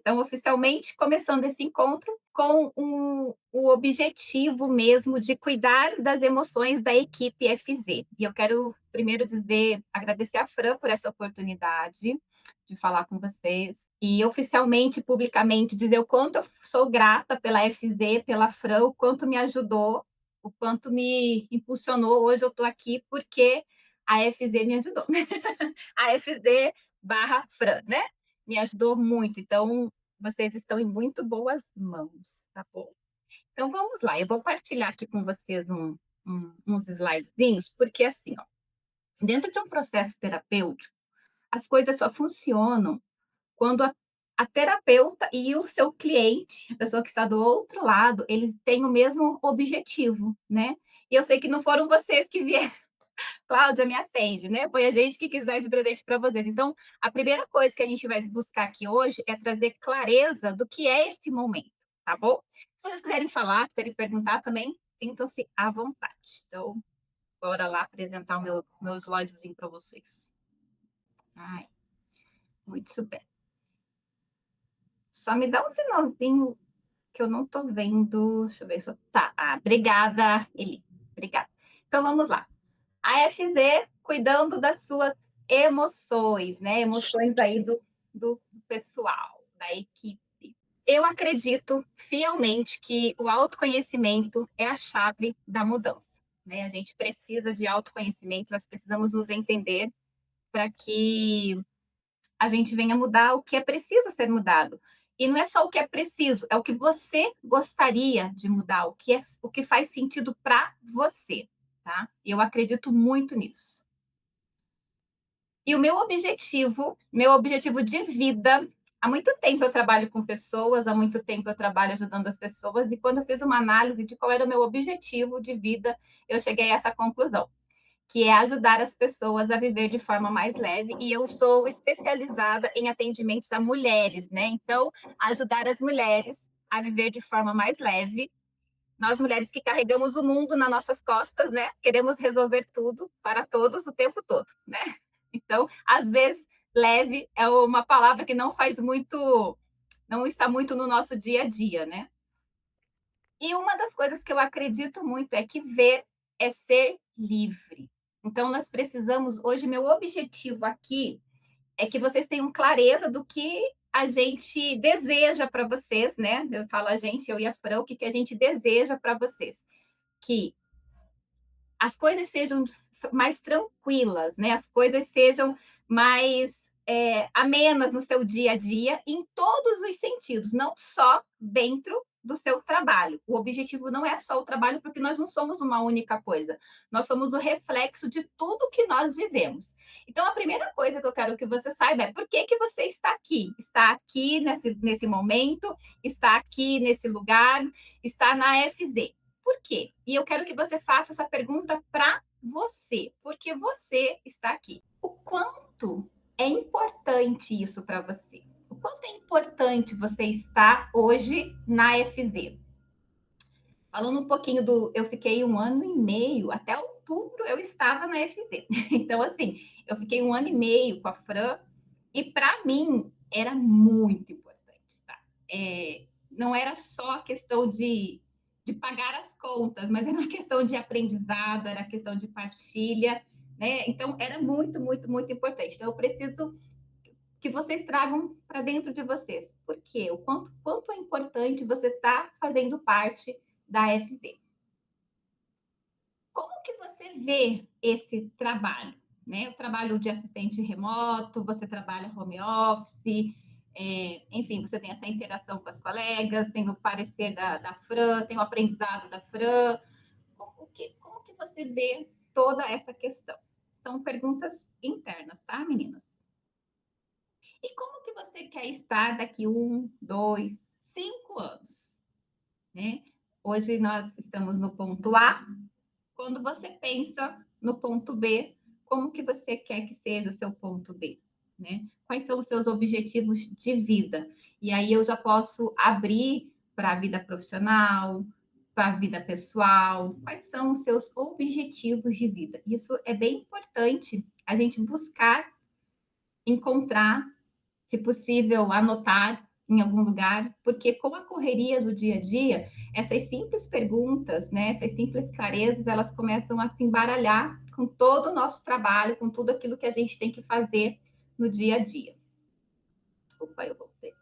Então, oficialmente, começando esse encontro com o objetivo mesmo de cuidar das emoções da equipe FZ. E eu quero primeiro dizer, agradecer a Fran por essa oportunidade de falar com vocês e oficialmente, publicamente, dizer o quanto eu sou grata pela FZ, pela Fran, o quanto me ajudou, o quanto me impulsionou. Hoje eu estou aqui porque a FZ me ajudou. A FZ barra Fran, né? Me ajudou muito. Então, vocês estão em muito boas mãos, tá bom? Então, vamos lá. Eu vou partilhar aqui com vocês uns slidezinhos, porque assim, ó, dentro de um processo terapêutico, as coisas só funcionam quando a terapeuta e o seu cliente, a pessoa que está do outro lado, eles têm o mesmo objetivo, né? E eu sei que não foram vocês que vieram. Cláudia, me atende, né? Foi a gente que quis dar de presente para vocês. Então, a primeira coisa que a gente vai buscar aqui hoje é trazer clareza do que é esse momento, tá bom? Se vocês quiserem falar, quiserem perguntar também, sintam-se à vontade. Então, bora lá apresentar o meu slidezinho para vocês. Ai, muito bem. Só me dá um sinalzinho que eu não estou vendo. Deixa eu ver se eu... Tá, obrigada, Eli. Obrigada. Então, vamos lá. A FZ cuidando das suas emoções, né? Emoções aí do pessoal, da equipe. Eu acredito fielmente que o autoconhecimento é a chave da mudança, né? A gente precisa de autoconhecimento, nós precisamos nos entender para que a gente venha mudar o que é preciso ser mudado. E não é só o que é preciso, é o que você gostaria de mudar, o que faz sentido para você, tá? E eu acredito muito nisso. E o meu objetivo de vida, há muito tempo eu trabalho com pessoas, há muito tempo eu trabalho ajudando as pessoas, e quando eu fiz uma análise de qual era o meu objetivo de vida, eu cheguei a essa conclusão, que é ajudar as pessoas a viver de forma mais leve, e eu sou especializada em atendimentos a mulheres, né? Então, ajudar as mulheres a viver de forma mais leve. Nós mulheres que carregamos o mundo nas nossas costas, né? Queremos resolver tudo para todos o tempo todo, né? Então, às vezes, leve é uma palavra que não faz muito, não está muito no nosso dia a dia, né? E uma das coisas que eu acredito muito é que ver é ser livre. Então, nós precisamos, hoje, meu objetivo aqui é que vocês tenham clareza do que a gente deseja para vocês, né? Eu falo a gente, eu e a Fran, o que a gente deseja para vocês. Que as coisas sejam mais tranquilas, né? As coisas sejam mais amenas no seu dia a dia, em todos os sentidos, não só dentro do seu trabalho. O objetivo não é só o trabalho, porque nós não somos uma única coisa. Nós somos o reflexo de tudo que nós vivemos. Então, a primeira coisa que eu quero que você saiba é por que você está aqui. Está aqui nesse momento, está aqui nesse lugar, está na FZ. Por quê? E eu quero que você faça essa pergunta para você, porque você está aqui. O quanto é importante isso para você? O quanto é importante você estar hoje na FZ? Falando um pouquinho do. Eu fiquei 1 ano e meio, até outubro eu estava na FZ. Então, assim, eu fiquei 1 ano e meio com a Fran, e para mim era muito importante, tá? Não era só a questão de pagar as contas, mas era uma questão de aprendizado, era questão de partilha, né? Então, era muito, muito, muito importante. Então, eu preciso que vocês tragam para dentro de vocês. Por quê? Quanto é importante você estar fazendo parte da FZ. Como que você vê esse trabalho? Né? O trabalho de assistente remoto, você trabalha home office, enfim, você tem essa interação com as colegas, tem o parecer da Fran, tem o aprendizado da Fran. Como que você vê toda essa questão? São perguntas internas, tá, meninas? E como que você quer estar daqui 2, 5 anos? Né? Hoje nós estamos no ponto A. Quando você pensa no ponto B, como que você quer que seja o seu ponto B? Né? Quais são os seus objetivos de vida? E aí eu já posso abrir para a vida profissional, para a vida pessoal. Quais são os seus objetivos de vida? Isso é bem importante a gente buscar encontrar, se possível, anotar, em algum lugar, porque com a correria do dia a dia, essas simples perguntas, né, essas simples clarezas, elas começam a se embaralhar com todo o nosso trabalho, com tudo aquilo que a gente tem que fazer no dia a dia. Opa, eu voltei.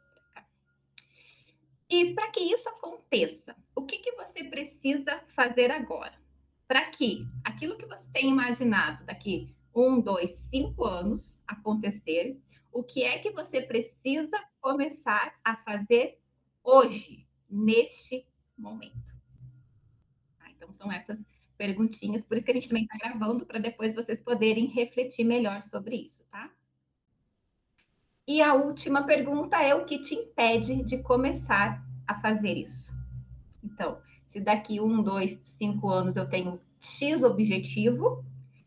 E para que isso aconteça, o que você precisa fazer agora? Para que aquilo que você tem imaginado daqui 1, 2, 5 anos acontecer, o que é que você precisa começar a fazer hoje, neste momento? Tá? Então, são essas perguntinhas, por isso que a gente também está gravando, para depois vocês poderem refletir melhor sobre isso, tá? E a última pergunta é o que te impede de começar a fazer isso? Então, se daqui 1, 2, 5 anos eu tenho X objetivo,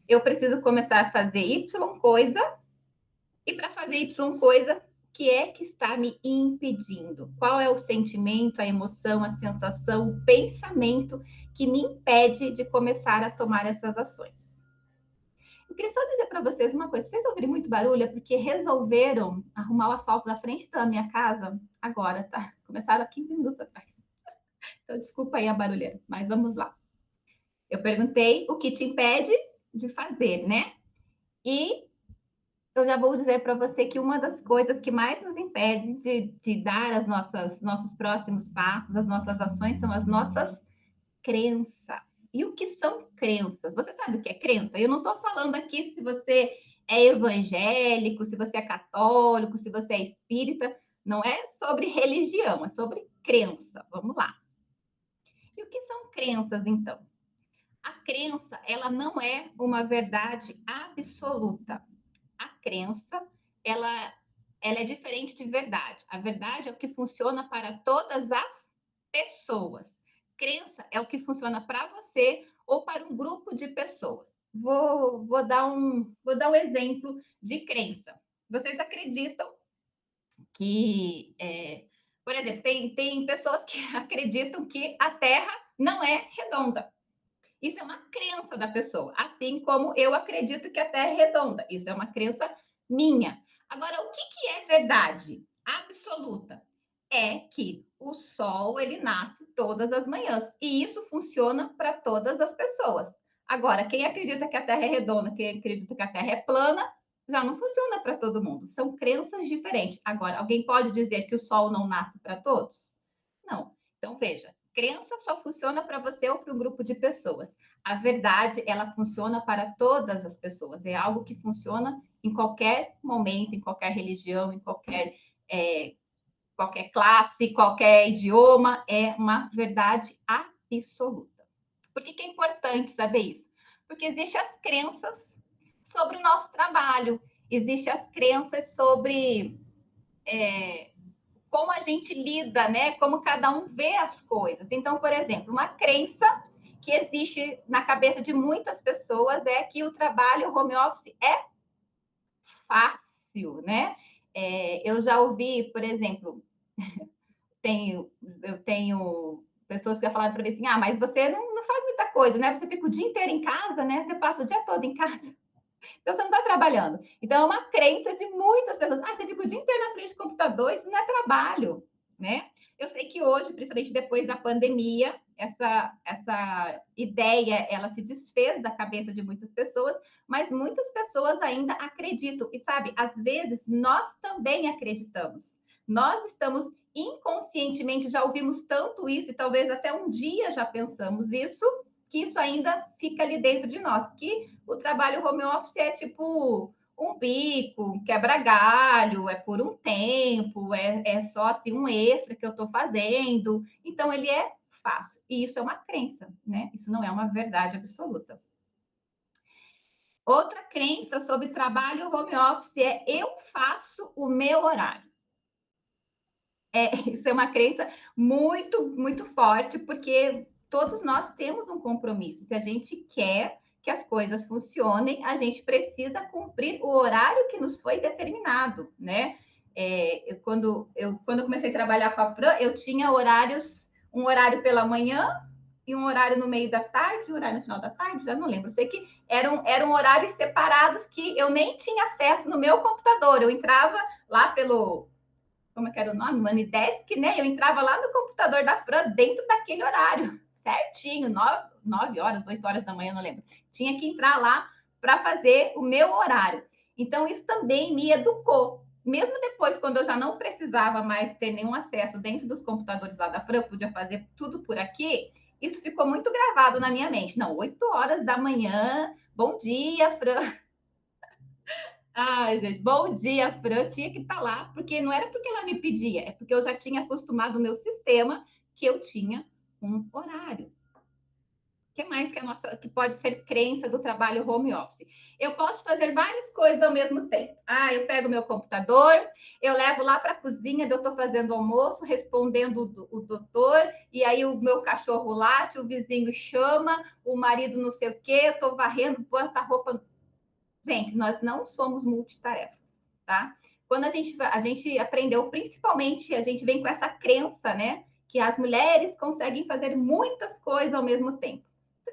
eu preciso começar a fazer Y coisa, e para fazer Y coisa, o que é que está me impedindo? Qual é o sentimento, a emoção, a sensação, o pensamento que me impede de começar a tomar essas ações? Eu queria só dizer para vocês uma coisa: vocês ouvirem muito barulho é porque resolveram arrumar o asfalto da frente da minha casa agora, tá? Começaram há 15 minutos atrás. Então, desculpa aí a barulheira, mas vamos lá. Eu perguntei o que te impede de fazer, né? E eu já vou dizer para você que uma das coisas que mais nos impede de dar as nossos próximos passos, as nossas ações, são as nossas crenças. E o que são crenças? Você sabe o que é crença? Eu não estou falando aqui se você é evangélico, se você é católico, se você é espírita. Não é sobre religião, é sobre crença. Vamos lá. E o que são crenças, então? A crença, ela não é uma verdade absoluta. A crença, ela, ela é diferente de verdade. A verdade é o que funciona para todas as pessoas. Crença é o que funciona para você ou para um grupo de pessoas. Vou dar um exemplo de crença. Vocês acreditam que, por exemplo, tem pessoas que acreditam que a Terra não é redonda. Isso é uma crença da pessoa, assim como eu acredito que a Terra é redonda. Isso é uma crença minha. Agora, o que é verdade absoluta? É que o sol ele nasce todas as manhãs e isso funciona para todas as pessoas. Agora, quem acredita que a Terra é redonda, quem acredita que a Terra é plana, já não funciona para todo mundo. São crenças diferentes. Agora, alguém pode dizer que o sol não nasce para todos? Não. Então, veja, crença só funciona para você ou para um grupo de pessoas. A verdade, ela funciona para todas as pessoas. É algo que funciona em qualquer momento, em qualquer religião, em qualquer classe, qualquer idioma. É uma verdade absoluta. Por que é importante saber isso? Porque existem as crenças sobre o nosso trabalho, existem as crenças sobre como a gente lida, né? Como cada um vê as coisas. Então, por exemplo, uma crença que existe na cabeça de muitas pessoas é que o trabalho home office é fácil, né? Eu já ouvi, por exemplo, eu tenho pessoas que já falaram para mim assim: ah, mas você não faz muita coisa, né? Você fica o dia inteiro em casa, né? Você passa o dia todo em casa. Então, você não está trabalhando. Então, é uma crença de muitas pessoas. Ah, você fica o dia inteiro na frente do computador, isso não é trabalho, né? Eu sei que hoje, principalmente depois da pandemia, essa ideia, ela se desfez da cabeça de muitas pessoas, mas muitas pessoas ainda acreditam. E sabe, às vezes, nós também acreditamos. Nós estamos inconscientemente, já ouvimos tanto isso, e talvez até um dia já pensamos isso, que isso ainda fica ali dentro de nós, que o trabalho home office é tipo um bico, um quebra-galho, é por um tempo, é só assim um extra que eu estou fazendo. Então, ele é fácil. E isso é uma crença, né? Isso não é uma verdade absoluta. Outra crença sobre trabalho home office é eu faço o meu horário. Isso é uma crença muito, muito forte, porque todos nós temos um compromisso. Se a gente quer que as coisas funcionem, a gente precisa cumprir o horário que nos foi determinado, né? Quando eu comecei a trabalhar com a Fran, eu tinha um horário pela manhã e um horário no meio da tarde, um horário no final da tarde, já não lembro. Eu sei que eram horários separados que eu nem tinha acesso no meu computador. Eu entrava lá como é que era o nome? Manidesk, né? Eu entrava lá no computador da Fran dentro daquele horário, certinho, 9 horas, 8 horas da manhã, não lembro. Tinha que entrar lá para fazer o meu horário. Então, isso também me educou. Mesmo depois, quando eu já não precisava mais ter nenhum acesso dentro dos computadores lá da Fran, eu podia fazer tudo por aqui, isso ficou muito gravado na minha mente. Não, 8 horas da manhã, bom dia, Fran. Ai, gente, bom dia, Fran. Tinha que estar lá, porque não era porque ela me pedia, é porque eu já tinha acostumado o meu sistema que eu tinha um horário. O que mais que, que pode ser crença do trabalho home office? Eu posso fazer várias coisas ao mesmo tempo. Ah, eu pego meu computador, eu levo lá para a cozinha, eu estou fazendo almoço, respondendo o doutor, e aí o meu cachorro late, o vizinho chama, o marido não sei o quê, eu estou varrendo, bota a roupa. Gente, nós não somos multitarefas, tá? Quando a gente aprendeu, principalmente, a gente vem com essa crença, né? Que as mulheres conseguem fazer muitas coisas ao mesmo tempo.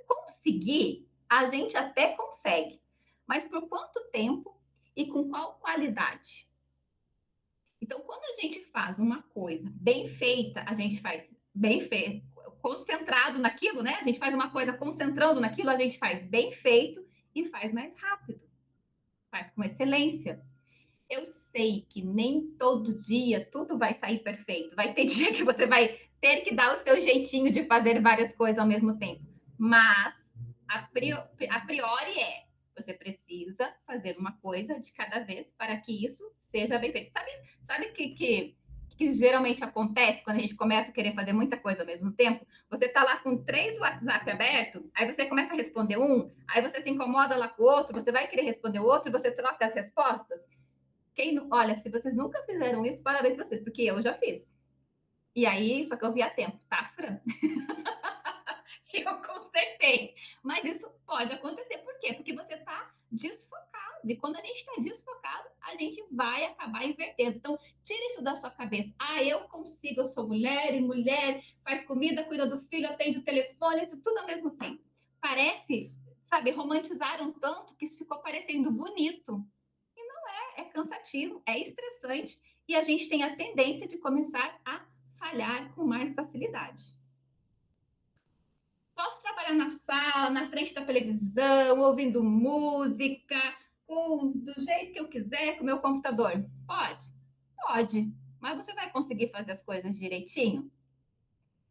Conseguir, a gente até consegue, mas por quanto tempo e com qual qualidade? Então, quando a gente faz uma coisa bem feita, a gente faz bem feito, concentrado naquilo, né? A gente faz uma coisa concentrando naquilo, a gente faz bem feito e faz mais rápido, faz com excelência. Eu sei que nem todo dia tudo vai sair perfeito. Vai ter dia que você vai ter que dar o seu jeitinho de fazer várias coisas ao mesmo tempo. Mas a priori você precisa fazer uma coisa de cada vez para que isso seja bem feito. Sabe que geralmente acontece quando a gente começa a querer fazer muita coisa ao mesmo tempo? Você está lá com 3 WhatsApp aberto, aí você começa a responder um, aí você se incomoda lá com o outro, você vai querer responder o outro, você troca as respostas. Olha, se vocês nunca fizeram isso, parabéns para vocês, porque eu já fiz. E aí, só que eu vi a tempo, tá, Fran? Eu consertei. Mas isso pode acontecer. Por quê? Porque você está desfocado. E quando a gente está desfocado, a gente vai acabar invertendo. Então, tira isso da sua cabeça. Ah, eu consigo, eu sou mulher, e mulher faz comida, cuida do filho, atende o telefone, isso tudo ao mesmo tempo. Parece, sabe, romantizaram tanto que isso ficou parecendo bonito. É cansativo, é estressante e a gente tem a tendência de começar a falhar com mais facilidade. Posso trabalhar na sala, na frente da televisão, ouvindo música, do jeito que eu quiser, com o meu computador? Pode? Pode. Mas você vai conseguir fazer as coisas direitinho?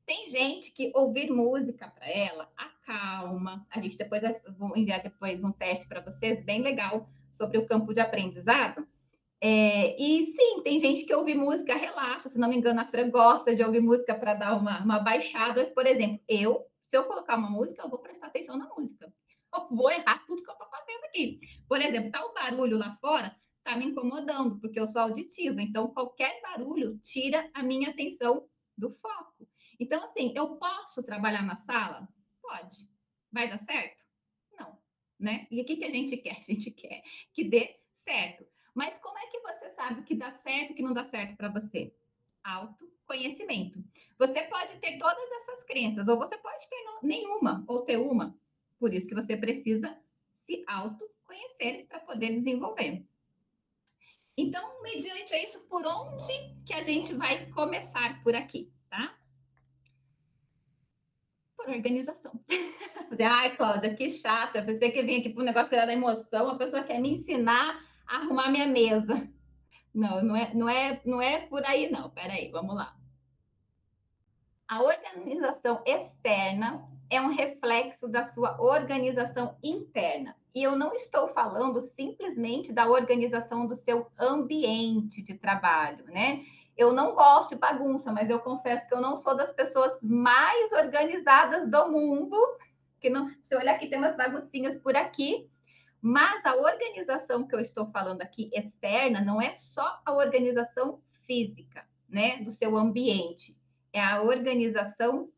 Tem gente que ouvir música para ela acalma. A gente depois vou enviar depois um teste para vocês, bem legal, sobre o campo de aprendizado. E sim, tem gente que ouve música relaxa, se não me engano, a Fran gosta de ouvir música para dar uma baixada. Mas, por exemplo, se eu colocar uma música, eu vou prestar atenção na música. Eu vou errar tudo que eu estou fazendo aqui. Por exemplo, tá o barulho lá fora, tá me incomodando, porque eu sou auditiva. Então, qualquer barulho tira a minha atenção do foco. Então, assim, eu posso trabalhar na sala? Pode. Vai dar certo? Não, né? E o que a gente quer? A gente quer que dê certo. Mas como é que você sabe que dá certo e que não dá certo para você? Autoconhecimento. Você pode ter todas essas crenças, ou você pode ter nenhuma, ou ter uma. Por isso que você precisa se autoconhecer para poder desenvolver. Então, mediante isso, por onde que a gente vai começar por aqui, tá? Por organização. Ai, Cláudia, que chata. Eu pensei que vinha aqui para um negócio que era da emoção. A pessoa quer me ensinar a arrumar minha mesa. Não, não é por aí, não. Peraí, vamos lá. A organização externa é um reflexo da sua organização interna. E eu não estou falando simplesmente da organização do seu ambiente de trabalho, né? Eu não gosto de bagunça, mas eu confesso que eu não sou das pessoas mais organizadas do mundo. Que não, se olhar aqui, tem umas baguncinhas por aqui, mas a organização que eu estou falando aqui, externa, não é só a organização física, né, do seu ambiente, é a organização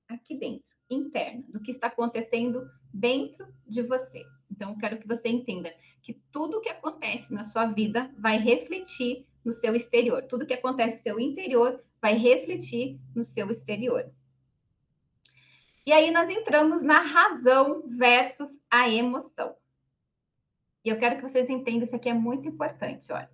aqui dentro, interna, do que está acontecendo dentro de você. Então, eu quero que você entenda que tudo que acontece na sua vida vai refletir no seu exterior. Tudo que acontece no seu interior vai refletir no seu exterior. E aí nós entramos na razão versus a emoção. E eu quero que vocês entendam, isso aqui é muito importante, olha.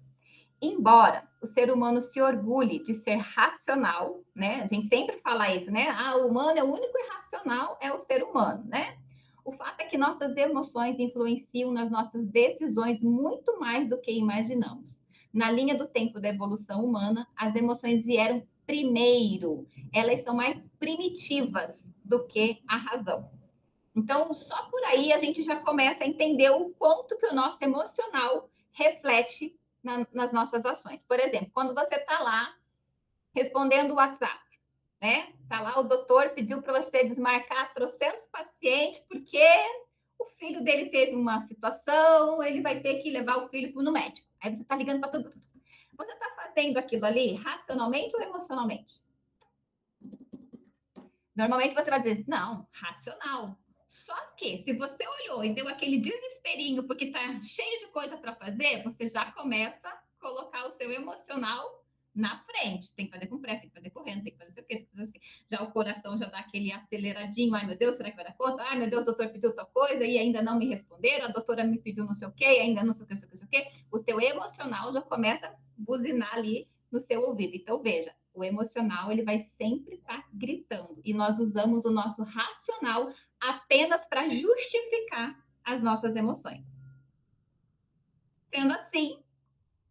embora o ser humano se orgulhe de ser racional, né? A gente sempre fala isso, né? Ah, o humano é o único irracional, é o ser humano, né? O fato é que nossas emoções influenciam nas nossas decisões muito mais do que imaginamos. Na linha do tempo da evolução humana, as emoções vieram primeiro. Elas são mais primitivas do que a razão. Então, só por aí a gente já começa a entender o quanto que o nosso emocional reflete nas nossas ações. Por exemplo, quando você está lá respondendo o WhatsApp, né? Está lá, o doutor pediu para você desmarcar trocentos pacientes porque o filho dele teve uma situação, ele vai ter que levar o filho no médico. Aí você está ligando para todo mundo. Você está fazendo aquilo ali racionalmente ou emocionalmente? Normalmente você vai dizer, não, racional. Só que se você olhou e deu aquele desesperinho porque está cheio de coisa para fazer, você já começa a colocar o seu emocional na frente. Tem que fazer com pressa, tem que fazer correndo, tem que fazer o quê, tem que fazer o quê. Já o coração já dá aquele aceleradinho. Ai, meu Deus, será que vai dar conta? Ai, meu Deus, o doutor pediu tal coisa e ainda não me responderam. A doutora me pediu não sei o quê, ainda não sei o quê, não sei o quê, não sei o quê. O teu emocional já começa a buzinar ali no seu ouvido. Então, veja, o emocional ele vai sempre estar gritando e nós usamos o nosso racional apenas para justificar as nossas emoções. Sendo assim,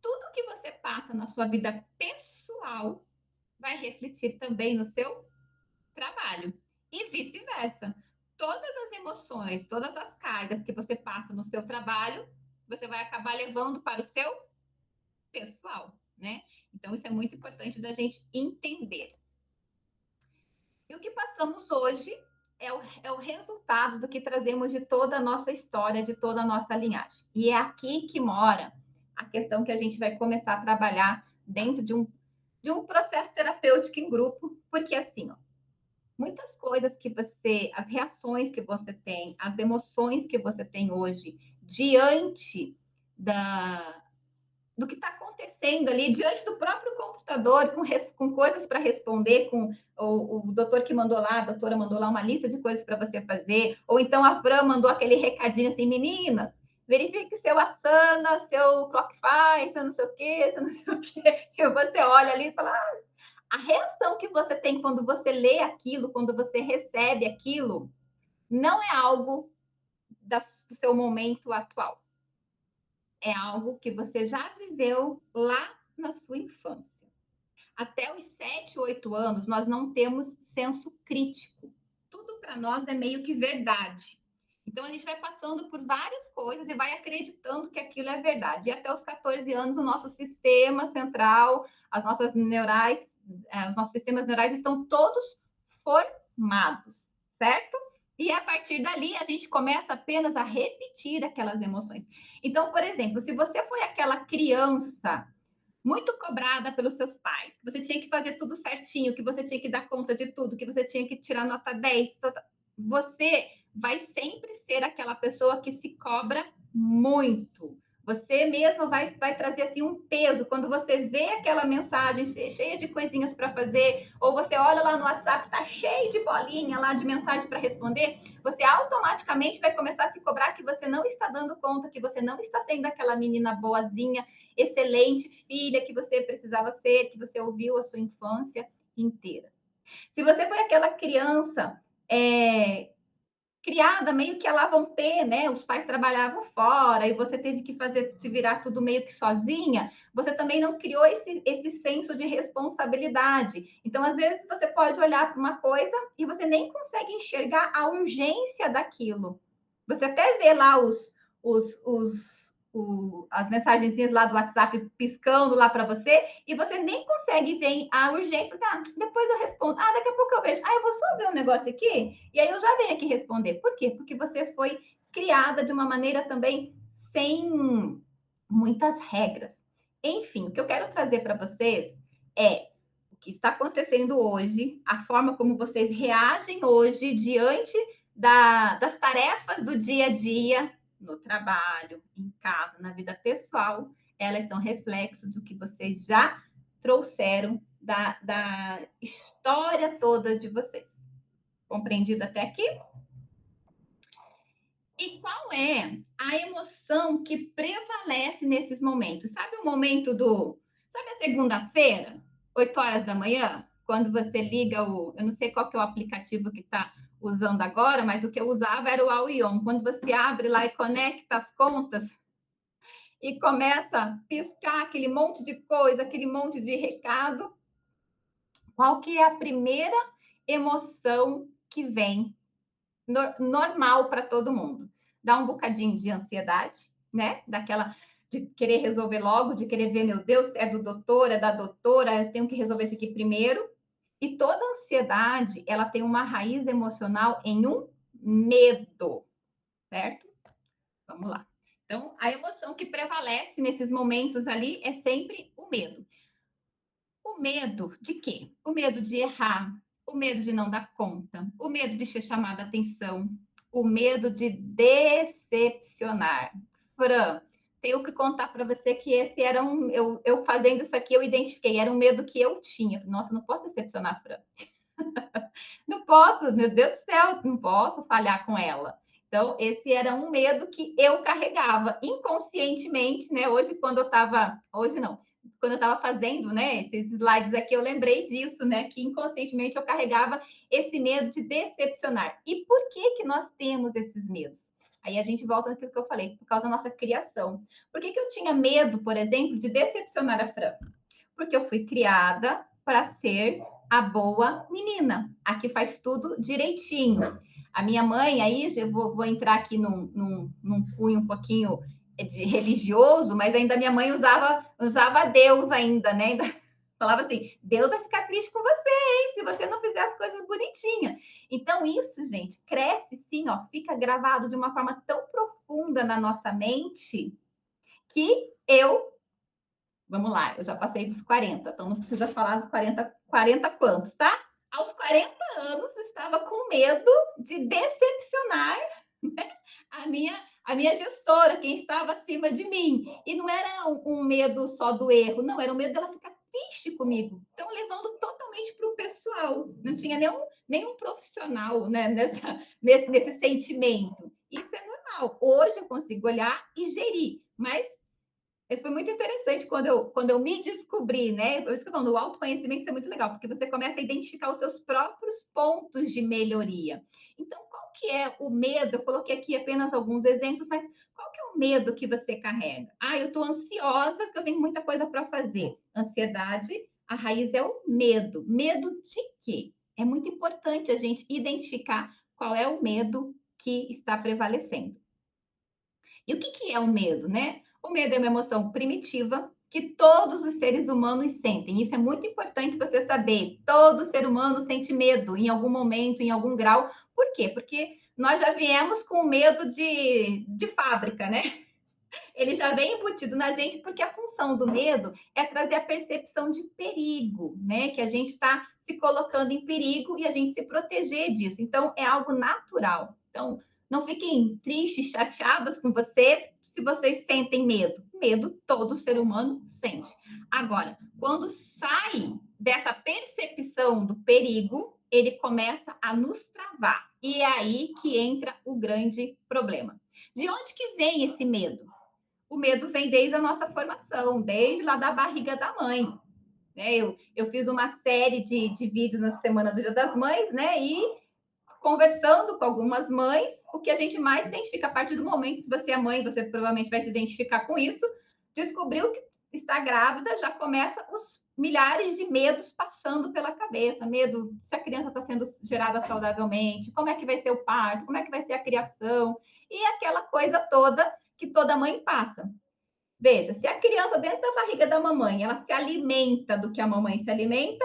tudo que você passa na sua vida pessoal vai refletir também no seu trabalho e vice-versa. Todas as emoções, todas as cargas que você passa no seu trabalho, você vai acabar levando para o seu pessoal, né? Então, isso é muito importante da gente entender. E o que passamos hoje é o resultado do que trazemos de toda a nossa história, de toda a nossa linhagem. E é aqui que mora a questão que a gente vai começar a trabalhar dentro de um processo terapêutico em grupo, porque assim, ó, muitas coisas que você, as reações que você tem, as emoções que você tem hoje diante da, do que está acontecendo ali diante do próprio computador, com coisas para responder, com o doutor que mandou lá, a doutora mandou lá uma lista de coisas para você fazer, ou então a Fran mandou aquele recadinho assim, meninas, verifique seu Asana, seu Clockify, seu não sei o quê, seu não sei o quê, e você olha ali e fala, a reação que você tem quando você lê aquilo, quando você recebe aquilo, não é algo do seu momento atual é algo que você já viveu lá na sua infância. Até os 7, 8 anos, nós não temos senso crítico. Tudo para nós é meio que verdade. Então, a gente vai passando por várias coisas e vai acreditando que aquilo é verdade. E até os 14 anos, o nosso sistema central, as nossas neurais, os nossos sistemas neurais estão todos formados, certo? E a partir dali, a gente começa apenas a repetir aquelas emoções. Então, por exemplo, se você foi aquela criança muito cobrada pelos seus pais, que você tinha que fazer tudo certinho, que você tinha que dar conta de tudo, que você tinha que tirar nota 10, você vai sempre ser aquela pessoa que se cobra muito. Você mesmo vai trazer assim um peso quando você vê aquela mensagem cheia de coisinhas para fazer, ou você olha lá no WhatsApp, tá cheio de bolinha lá de mensagem para responder, você automaticamente vai começar a se cobrar que você não está dando conta, que você não está sendo aquela menina boazinha, excelente filha que você precisava ser, que você ouviu a sua infância inteira. Se você foi aquela criança criada meio que a lá vão ter, né? Os pais trabalhavam fora e você teve que fazer se virar tudo meio que sozinha, você também não criou esse senso de responsabilidade. Então, às vezes, você pode olhar para uma coisa e você nem consegue enxergar a urgência daquilo. Você até vê lá as mensagenzinhas lá do WhatsApp piscando lá para você e você nem consegue ver a urgência. Depois eu respondo. Daqui a pouco eu vejo. Eu vou só ver um negócio aqui e aí eu já venho aqui responder. Por quê? Porque você foi criada de uma maneira também sem muitas regras. Enfim, o que eu quero trazer para vocês é o que está acontecendo hoje, a forma como vocês reagem hoje diante das tarefas do dia a dia, no trabalho, em casa, na vida pessoal, elas são reflexo do que vocês já trouxeram da história toda de vocês. Compreendido até aqui? E qual é a emoção que prevalece nesses momentos? Sabe o momento do. Sabe a segunda-feira, 8 horas da manhã? Quando você liga o. Eu não sei qual que é o aplicativo que está usando agora, mas o que eu usava era o Auion. Quando você abre lá e conecta as contas e começa a piscar aquele monte de coisa, aquele monte de recado, qual que é a primeira emoção que vem normal para todo mundo? Dá um bocadinho de ansiedade, né? Daquela de querer resolver logo, de querer ver, meu Deus, é do doutor, é da doutora, eu tenho que resolver isso aqui primeiro. E toda ansiedade, ela tem uma raiz emocional em um medo, certo? Vamos lá. Então, a emoção que prevalece nesses momentos ali é sempre o medo. O medo de quê? O medo de errar, o medo de não dar conta, o medo de ser chamada atenção, o medo de decepcionar. Fran, tenho que contar para você que esse era um. Eu fazendo isso aqui, eu identifiquei, era um medo que eu tinha. Nossa, não posso decepcionar a Fran. Não posso, meu Deus do céu, não posso falhar com ela. Então, esse era um medo que eu carregava inconscientemente, né? Hoje, quando eu estava. Hoje não, quando eu estava fazendo, né, esses slides aqui, eu lembrei disso, né? Que inconscientemente eu carregava esse medo de decepcionar. E por que que nós temos esses medos? Aí a gente volta naquilo que eu falei, por causa da nossa criação. Por que que eu tinha medo, por exemplo, de decepcionar a Fran? Porque eu fui criada para ser a boa menina, a que faz tudo direitinho. A minha mãe, aí eu vou entrar aqui num cunho um pouquinho de religioso, mas ainda minha mãe usava Deus ainda, né? Ainda falava assim: Deus vai ficar triste com você, hein? Se você não fizer as coisas bonitinhas. Então, isso, gente, cresce sim, ó, fica gravado de uma forma tão profunda na nossa mente que eu. Vamos lá, eu já passei dos 40, então não precisa falar dos 40 quantos, tá? Aos 40 anos, estava com medo de decepcionar, né, a minha gestora, quem estava acima de mim. E não era um medo só do erro, não, era o medo dela ficar triste comigo. Então, levando totalmente para o pessoal. Não tinha nenhum profissional, né, nesse sentimento. Isso é normal. Hoje eu consigo olhar e gerir, mas foi muito interessante quando eu me descobri, né? Por isso que eu falo, o autoconhecimento é muito legal, porque você começa a identificar os seus próprios pontos de melhoria. Então, qual que é o medo? Eu coloquei aqui apenas alguns exemplos, mas qual que é o medo que você carrega? Ah, eu estou ansiosa porque eu tenho muita coisa para fazer. Ansiedade, a raiz é o medo. Medo de quê? É muito importante a gente identificar qual é o medo que está prevalecendo. E o que, que é o medo, né? O medo é uma emoção primitiva que todos os seres humanos sentem. Isso é muito importante você saber. Todo ser humano sente medo em algum momento, em algum grau. Por quê? Porque nós já viemos com medo de fábrica, né? Ele já vem embutido na gente, porque a função do medo é trazer a percepção de perigo, né? Que a gente está se colocando em perigo e a gente se proteger disso. Então, é algo natural. Então, não fiquem tristes, chateadas com vocês se vocês sentem medo. Medo todo ser humano sente. Agora, quando sai dessa percepção do perigo, ele começa a nos travar. E é aí que entra o grande problema. De onde que vem esse medo? O medo vem desde a nossa formação, desde lá da barriga da mãe. Né? Eu fiz uma série de vídeos na Semana do Dia das Mães, né? E conversando com algumas mães, o que a gente mais identifica a partir do momento, se você é mãe, você provavelmente vai se identificar com isso, descobriu que está grávida, já começa os milhares de medos passando pela cabeça. Medo se a criança está sendo gerada saudavelmente, como é que vai ser o parto, como é que vai ser a criação, e aquela coisa toda que toda mãe passa. Veja, se a criança dentro da barriga da mamãe, ela se alimenta do que a mamãe se alimenta,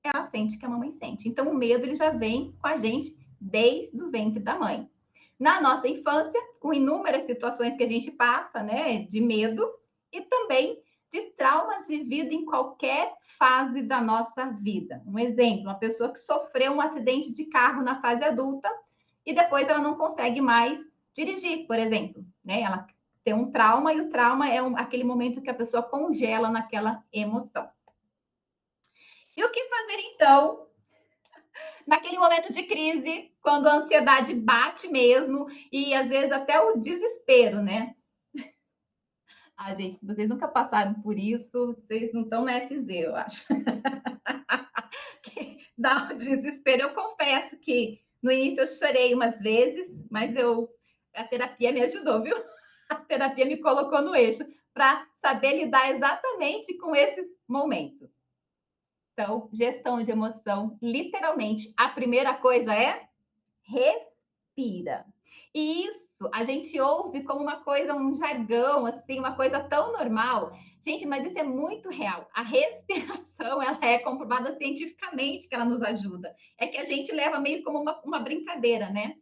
ela sente o que a mamãe sente. Então, o medo ele já vem com a gente desde o ventre da mãe. Na nossa infância, com inúmeras situações que a gente passa, né, de medo e também de traumas vividos em qualquer fase da nossa vida. Um exemplo, uma pessoa que sofreu um acidente de carro na fase adulta e depois ela não consegue mais dirigir, por exemplo, né? Ela tem um trauma e o trauma é aquele momento que a pessoa congela naquela emoção. E o que fazer então naquele momento de crise, quando a ansiedade bate mesmo e às vezes até o desespero, né? Ah, gente, se vocês nunca passaram por isso, vocês não estão na FZ, eu acho. Que dá um desespero. Eu confesso que no início eu chorei umas vezes, mas a terapia me ajudou, viu? A terapia me colocou no eixo para saber lidar exatamente com esses momentos. Então, gestão de emoção, literalmente, a primeira coisa é respira. E isso a gente ouve como uma coisa, um jargão, assim, uma coisa tão normal. Gente, mas isso é muito real. A respiração, ela é comprovada cientificamente que ela nos ajuda. É que a gente leva meio como uma brincadeira, né?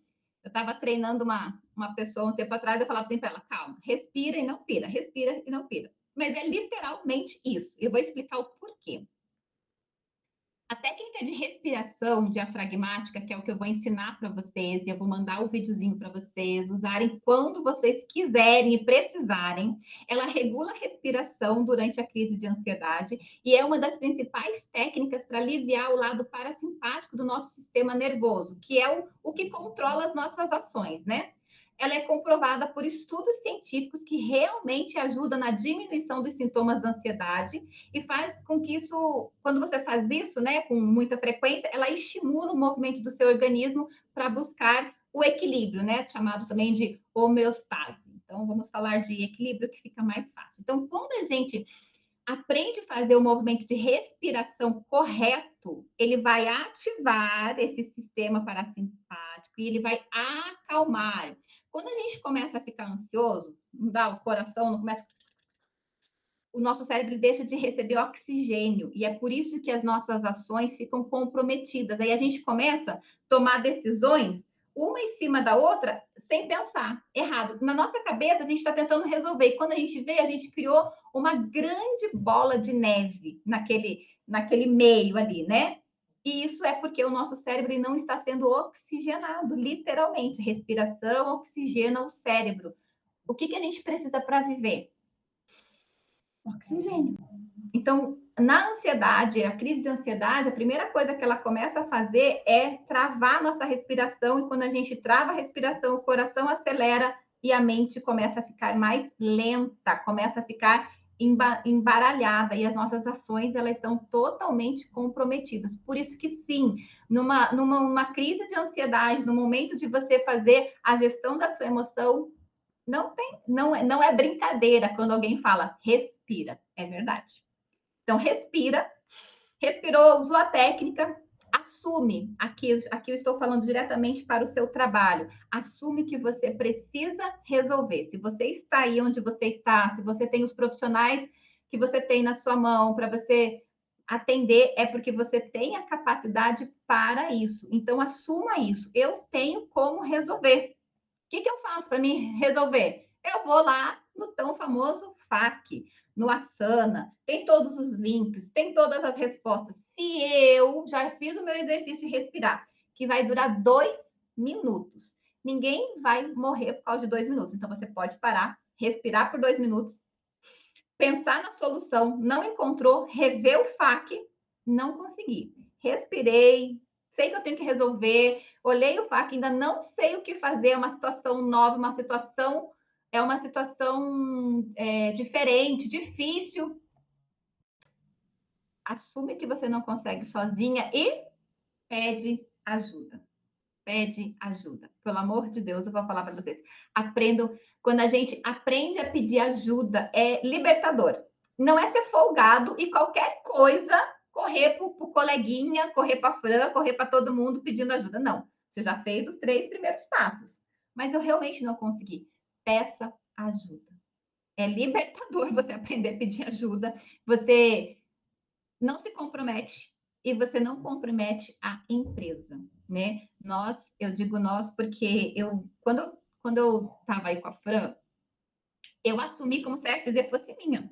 Eu estava treinando uma pessoa um tempo atrás, eu falava assim para ela, calma, respira e não pira, respira e não pira. Mas é literalmente isso. Eu vou explicar o porquê. A técnica de respiração diafragmática, que é o que eu vou ensinar para vocês, e eu vou mandar o videozinho para vocês usarem quando vocês quiserem e precisarem, ela regula a respiração durante a crise de ansiedade e é uma das principais técnicas para aliviar o lado parasimpático do nosso sistema nervoso, que é o que controla as nossas ações, né? Ela é comprovada por estudos científicos que realmente ajuda na diminuição dos sintomas da ansiedade e faz com que isso, quando você faz isso, né, com muita frequência, ela estimula o movimento do seu organismo para buscar o equilíbrio, né, chamado também de homeostase. Então, vamos falar de equilíbrio que fica mais fácil. Então, quando a gente aprende a fazer o movimento de respiração correto, ele vai ativar esse sistema parasimpático e ele vai acalmar. Quando a gente começa a ficar ansioso, não dá o coração, não começa o nosso cérebro deixa de receber oxigênio e é por isso que as nossas ações ficam comprometidas. Aí a gente começa a tomar decisões uma em cima da outra sem pensar. Errado. Na nossa cabeça a gente está tentando resolver e quando a gente vê, a gente criou uma grande bola de neve naquele meio ali, né? E isso é porque o nosso cérebro não está sendo oxigenado, literalmente. Respiração oxigena o cérebro. O que a gente precisa para viver? Oxigênio. Então, na ansiedade, a crise de ansiedade, a primeira coisa que ela começa a fazer é travar nossa respiração, e quando a gente trava a respiração, o coração acelera e a mente começa a ficar mais lenta, começa a ficar embaralhada e as nossas ações elas estão totalmente comprometidas. Por isso que sim, numa crise de ansiedade, no momento de você fazer a gestão da sua emoção, não é brincadeira quando alguém fala respira, é verdade. Então, respira, respirou, usou a técnica, assume. Aqui eu estou falando diretamente para o seu trabalho. Assume que você precisa resolver. Se você está aí onde você está, se você tem os profissionais que você tem na sua mão para você atender, é porque você tem a capacidade para isso. Então, assuma isso. Eu tenho como resolver. O que eu faço para me resolver? Eu vou lá no tão famoso FAQ, no Asana, tem todos os links, tem todas as respostas. Se eu já fiz o meu exercício de respirar, que vai durar 2 minutos, ninguém vai morrer por causa de 2 minutos. Então, você pode parar, respirar por 2 minutos, pensar na solução, não encontrou, rever o FAQ, não consegui. Respirei, sei que eu tenho que resolver, olhei o FAQ, ainda não sei o que fazer, é uma situação nova, é uma situação diferente, difícil. Assume que você não consegue sozinha e pede ajuda. Pede ajuda. Pelo amor de Deus, eu vou falar para vocês. Aprendam. Quando a gente aprende a pedir ajuda, é libertador. Não é ser folgado e qualquer coisa correr para o coleguinha, correr para a Fran, correr para todo mundo pedindo ajuda. Não. Você já fez os 3 primeiros passos. Mas eu realmente não consegui. Peça ajuda. É libertador você aprender a pedir ajuda. Você não se compromete e você não compromete a empresa, né? Eu digo nós porque quando eu estava aí com a Fran, eu assumi como se a FZ fosse minha,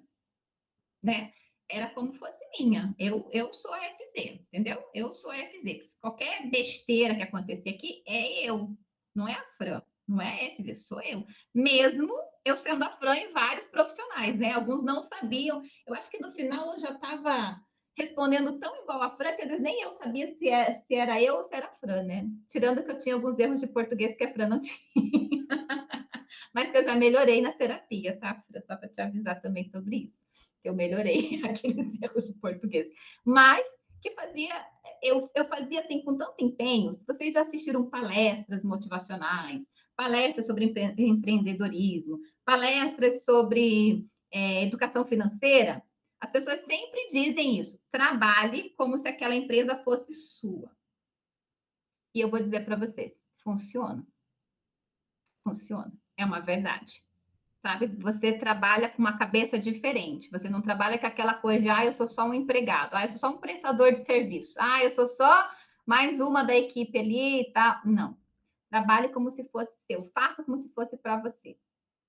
né? Era como fosse minha. Eu sou a FZ, entendeu? Eu sou a FZ. Qualquer besteira que acontecer aqui é eu, não é a Fran, não é a FZ, sou eu. Mesmo eu sendo a Fran em vários profissionais, né? Alguns não sabiam. Eu acho que no final eu já estava respondendo tão igual a Fran, que às vezes nem eu sabia se era eu ou se era a Fran, né? Tirando que eu tinha alguns erros de português que a Fran não tinha. Mas que eu já melhorei na terapia, tá, Fran? Só para te avisar também sobre isso. Que eu melhorei aqueles erros de português. Mas que fazia, eu fazia assim com tanto empenho. Se vocês já assistiram palestras motivacionais, palestras sobre empreendedorismo, palestras sobre educação financeira, as pessoas sempre dizem isso. Trabalhe como se aquela empresa fosse sua. E eu vou dizer para vocês, funciona. Funciona. É uma verdade. Sabe? Você trabalha com uma cabeça diferente. Você não trabalha com aquela coisa de, eu sou só um empregado, eu sou só um prestador de serviço, eu sou só mais uma da equipe ali e tá? Não. Trabalhe como se fosse seu, faça como se fosse para você.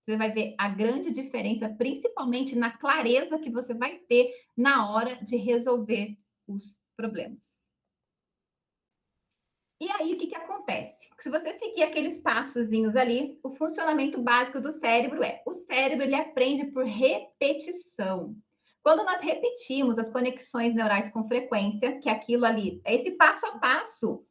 Você vai ver a grande diferença, principalmente na clareza que você vai ter na hora de resolver os problemas. E aí, o que acontece? Se você seguir aqueles passozinhos ali, o funcionamento básico do cérebro o cérebro ele aprende por repetição. Quando nós repetimos as conexões neurais com frequência, que aquilo ali, esse passo a passo,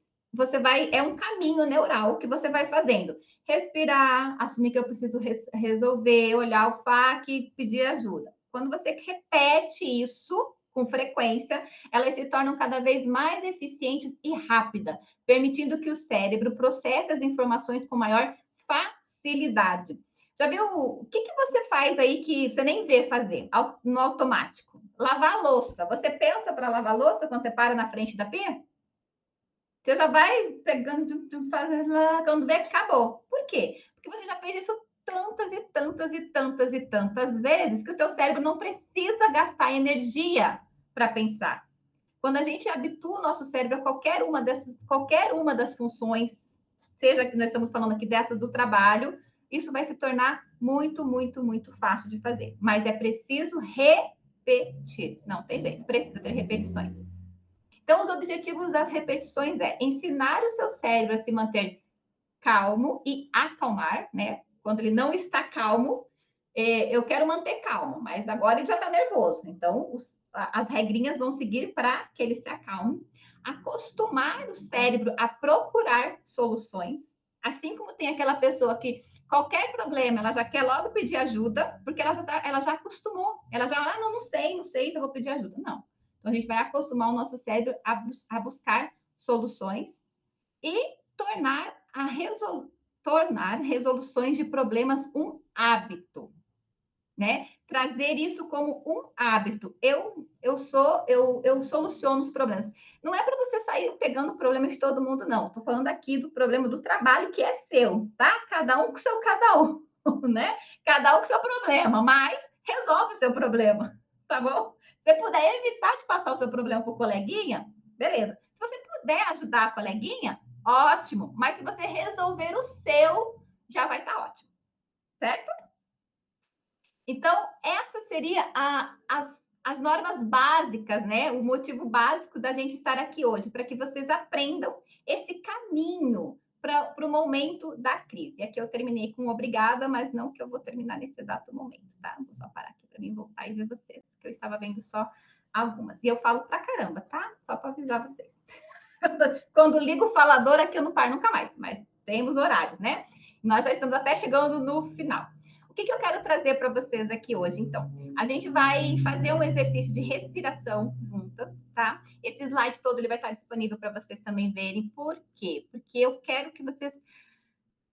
é um caminho neural que você vai fazendo. Respirar, assumir que eu preciso resolver, olhar o FAQ, pedir ajuda. Quando você repete isso com frequência, elas se tornam cada vez mais eficientes e rápidas, permitindo que o cérebro processe as informações com maior facilidade. Já viu o que você faz aí que você nem vê fazer no automático? Lavar a louça. Você pensa para lavar a louça quando você para na frente da pia? Você já vai pegando, fazendo lá, quando vê, acabou. Por quê? Porque você já fez isso tantas e tantas e tantas e tantas vezes que o teu cérebro não precisa gastar energia para pensar. Quando a gente habitua o nosso cérebro a qualquer uma das funções, seja que nós estamos falando aqui dessa do trabalho, isso vai se tornar muito, muito, muito fácil de fazer. Mas é preciso repetir. Não tem jeito, precisa ter repetições. Então, os objetivos das repetições ensinar o seu cérebro a se manter calmo e acalmar, né? Quando ele não está calmo, eu quero manter calmo, mas agora ele já está nervoso. Então, as regrinhas vão seguir para que ele se acalme. Acostumar o cérebro a procurar soluções. Assim como tem aquela pessoa que qualquer problema, ela já quer logo pedir ajuda, porque ela já acostumou. Ela já, não sei, já vou pedir ajuda. Não. Então, a gente vai acostumar o nosso cérebro a buscar soluções e tornar resoluções de problemas um hábito, né? Trazer isso como um hábito. Eu soluciono os problemas. Não é para você sair pegando o problema de todo mundo, não. Estou falando aqui do problema do trabalho que é seu, tá? Cada um com seu cada um, né? Cada um com seu problema, mas resolve o seu problema, tá bom? Se você puder evitar de passar o seu problema para o coleguinha, beleza. Se você puder ajudar a coleguinha, ótimo. Mas se você resolver o seu, já vai estar ótimo, certo? Então, essa seria as normas básicas, né? O motivo básico da gente estar aqui hoje, para que vocês aprendam esse caminho para o momento da crise. E aqui eu terminei com obrigada, mas não que eu vou terminar nesse exato momento, tá? Vou só parar aqui para mim voltar e ver vocês, que eu estava vendo só algumas. E eu falo pra caramba, tá? Só para avisar vocês. Quando ligo o falador, aqui eu não paro nunca mais, mas temos horários, né? Nós já estamos até chegando no final. O que eu quero trazer para vocês aqui hoje, então? A gente vai fazer um exercício de respiração juntas, tá? Esse slide todo ele vai estar disponível para vocês também verem. Por quê? Porque eu quero que vocês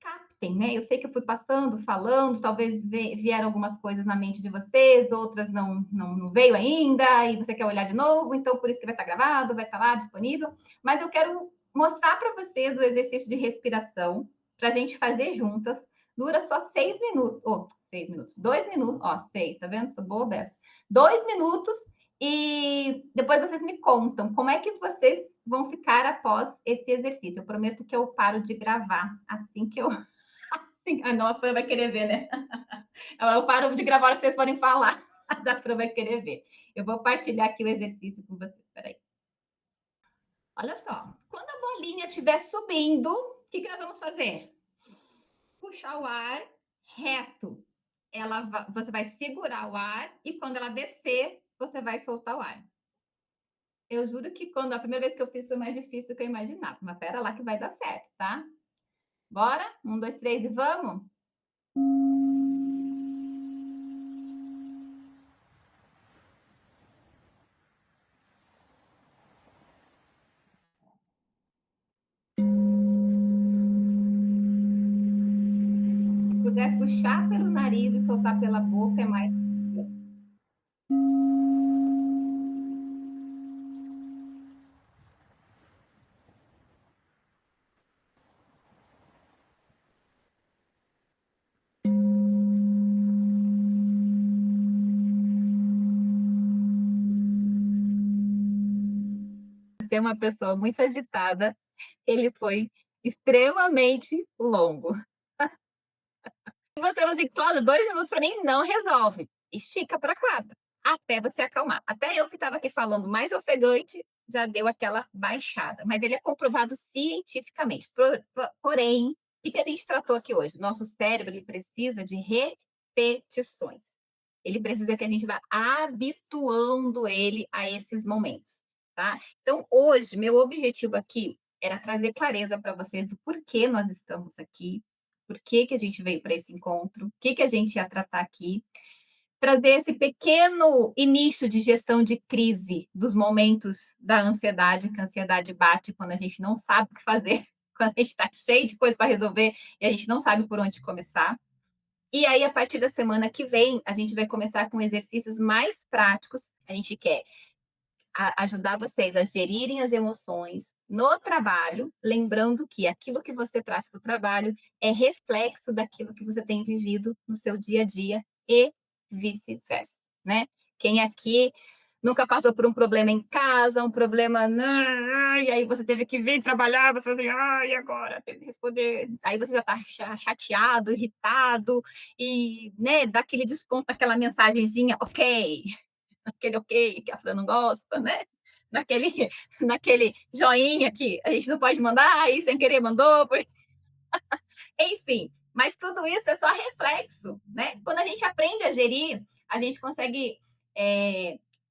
captem, né? Eu sei que eu fui passando, falando, talvez vieram algumas coisas na mente de vocês, outras não veio ainda, e você quer olhar de novo, então por isso que vai estar gravado, vai estar lá disponível. Mas eu quero mostrar para vocês o exercício de respiração, para a gente fazer juntas. Dura só 6 minutos. 6 minutos. 2 minutos. 6, tá vendo? Sou boa dessa. 2 minutos. E depois vocês me contam como é que vocês vão ficar após esse exercício. Eu prometo que eu paro de gravar assim que eu. Assim, não, a Fran vai querer ver, né? Eu paro de gravar hora que vocês forem falar. A Fran vai querer ver. Eu vou partilhar aqui o exercício com vocês. Peraí. Olha só. Quando a bolinha estiver subindo, o que nós vamos fazer? Puxar o ar reto. Você vai segurar o ar e quando ela descer, você vai soltar o ar. Eu juro que quando a primeira vez que eu fiz foi mais difícil do que eu imaginava, mas espera lá que vai dar certo, tá? Bora? 1, 2, 3 e vamos? Se puder puxar pelo nariz e soltar pela boca, é mais. Ser uma pessoa muito agitada, ele foi extremamente longo. E você fala assim, Cláudia, 2 minutos para mim não resolve. Estica para 4, até você acalmar. Até eu que estava aqui falando mais ofegante, já deu aquela baixada. Mas ele é comprovado cientificamente. Porém, o que a gente tratou aqui hoje? Nosso cérebro ele precisa de repetições. Ele precisa que a gente vá habituando ele a esses momentos, tá? Então, hoje, meu objetivo aqui era trazer clareza para vocês do porquê nós estamos aqui, por que a gente veio para esse encontro, o que a gente ia tratar aqui, trazer esse pequeno início de gestão de crise dos momentos da ansiedade, que a ansiedade bate quando a gente não sabe o que fazer, quando a gente está cheio de coisa para resolver e a gente não sabe por onde começar. E aí, a partir da semana que vem, a gente vai começar com exercícios mais práticos. A gente quer ajudar vocês a gerirem as emoções no trabalho, lembrando que aquilo que você traz para o trabalho é reflexo daquilo que você tem vivido no seu dia a dia e vice-versa, né? Quem aqui nunca passou por um problema em casa, um problema, e aí você teve que vir trabalhar, você assim, e agora? Tem que responder. Aí você já está chateado, irritado, e né, dá aquele desconto, aquela mensagenzinha, ok, aquele ok que a Fran não gosta, né? Naquele, naquele joinha que a gente não pode mandar, aí sem querer mandou. Enfim, mas tudo isso é só reflexo, né? Quando a gente aprende a gerir, a gente consegue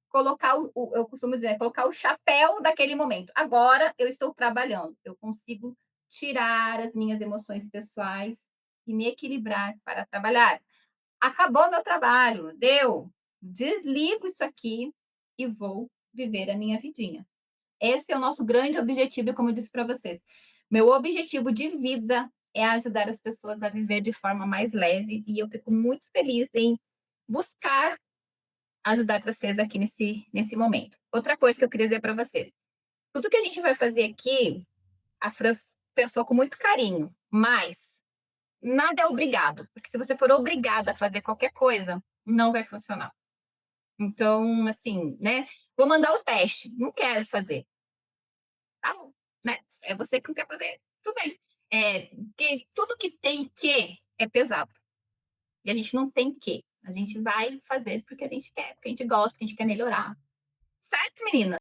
colocar eu costumo dizer, colocar o chapéu daquele momento. Agora eu estou trabalhando, eu consigo tirar as minhas emoções pessoais e me equilibrar para trabalhar. Acabou meu trabalho, deu. Desligo isso aqui e vou viver a minha vidinha. Esse é o nosso grande objetivo, como eu disse para vocês. Meu objetivo de vida é ajudar as pessoas a viver de forma mais leve e eu fico muito feliz em buscar ajudar vocês aqui nesse momento. Outra coisa que eu queria dizer para vocês: tudo que a gente vai fazer aqui, a Fran pensou com muito carinho, mas nada é obrigado, porque se você for obrigada a fazer qualquer coisa, não vai funcionar. Então, assim, né? Vou mandar o teste, não quero fazer. Tá bom, né? É você que não quer fazer, tudo bem. Que tudo que tem que é pesado. E a gente não tem que. A gente vai fazer porque a gente quer, porque a gente gosta, porque a gente quer melhorar. Certo, menina?